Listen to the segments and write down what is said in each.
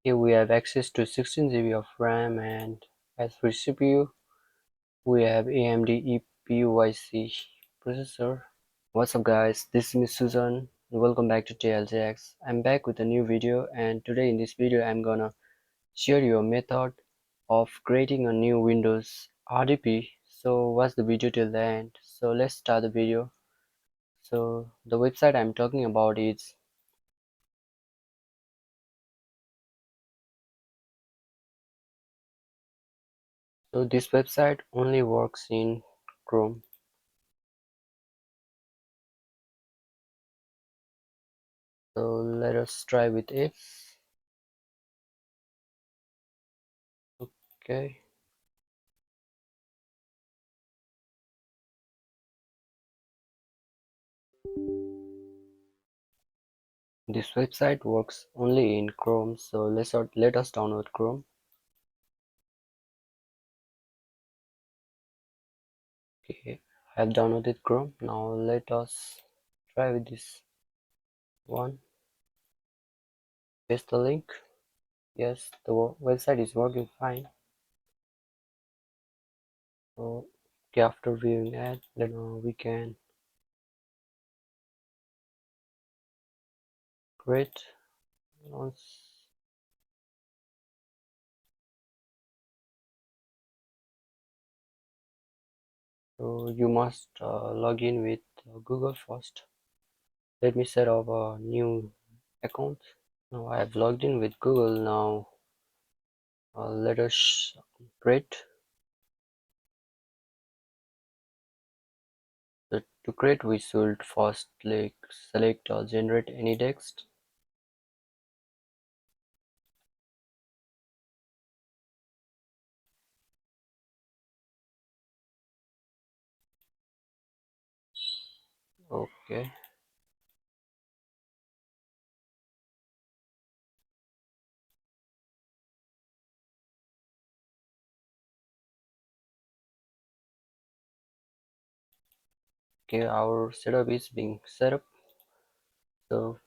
Here we have access to 16 GB of RAM, and as for CPU, we have AMD EPYC processor. What's up guys, this is Miss Susan. Welcome back to TLJX. I'm back with a new video, and today in this video I'm gonna share you a method of creating a new Windows RDP. So watch the video till the end. So let's start the video. So the website I'm talking about is this website only works in Chrome. So let us try with it. Okay. This website works only in Chrome, so let us download Chrome. Okay, I have downloaded Chrome. Now let us try with this one. Paste the link. Yes, the website is working fine. So okay, after viewing that, then we can create once. So you must log in with Google first. Let me set up a new account. Now I have logged in with Google. Now let us create. So to create, we should first select generate any text. Okay. Okay, our setup is being set up. So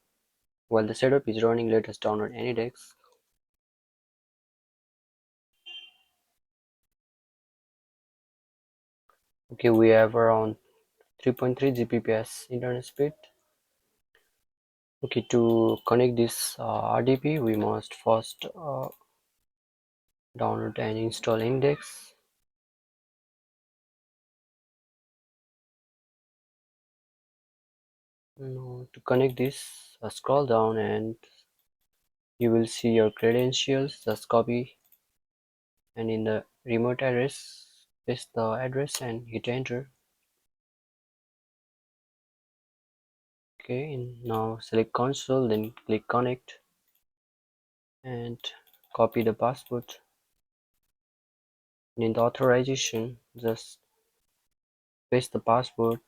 while the setup is running, let us download AnyDesk. Okay, we have around 3.3 Gbps internet speed. Okay, to connect this RDP, we must first download and install Index. Now, to connect this, scroll down and you will see your credentials. Just copy, and in the remote address, paste the address and hit enter. Okay, and now select console, then click connect and copy the password. And in the authorization, just paste the password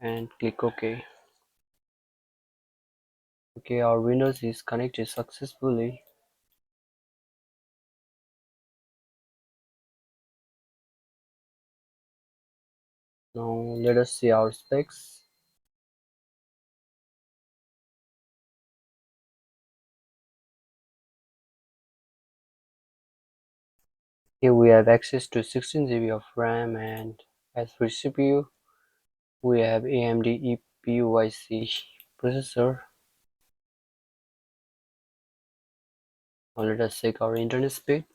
and click OK. Okay, our Windows is connected successfully. Now let us see our specs. Here we have access to 16 GB of RAM, and as for CPU, we have AMD EPYC processor. Now let us check our internet speed.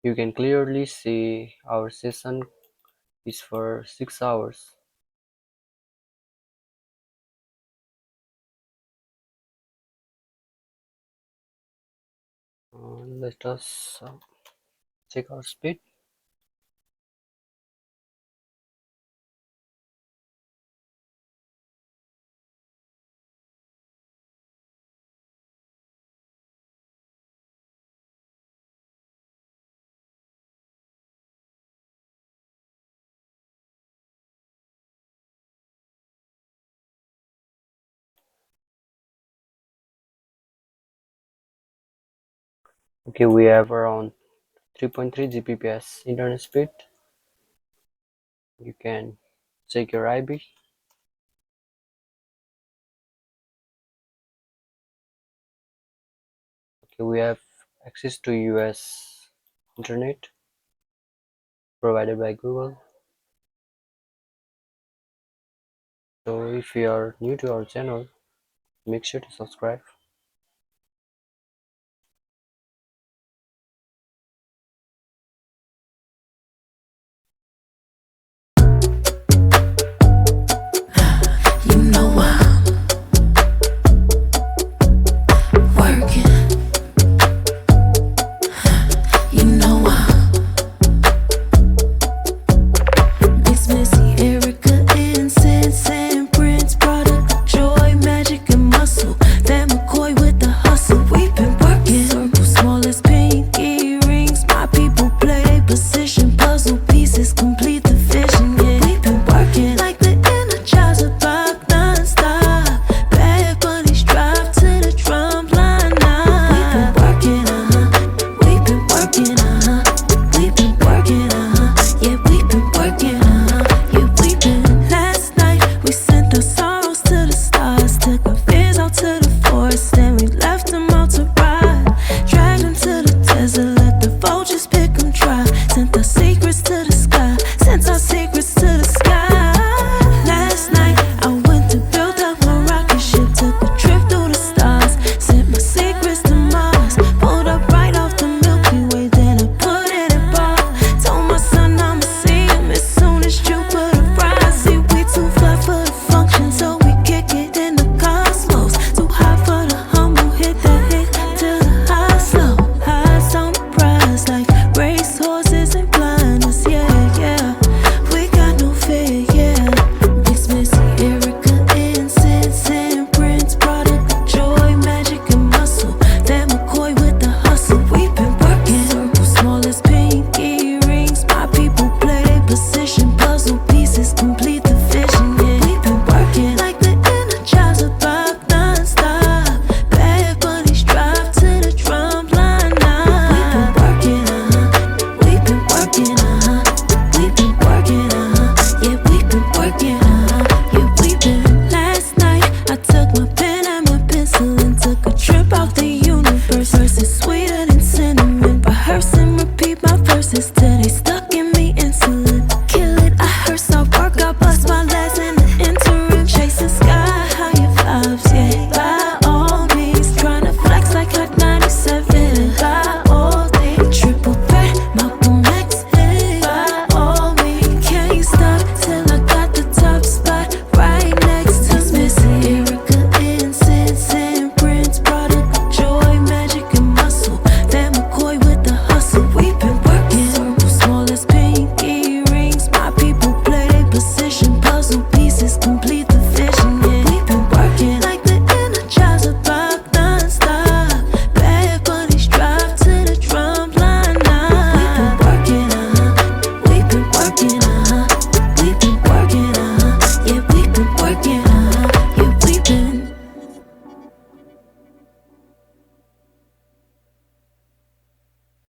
You can clearly see our session is for 6 hours. Let us check our speed. Okay, we have around 3.3 Gbps internet speed. You can check your IB. Okay, we have access to US internet provided by Google. So if you are new to our channel, make sure to subscribe.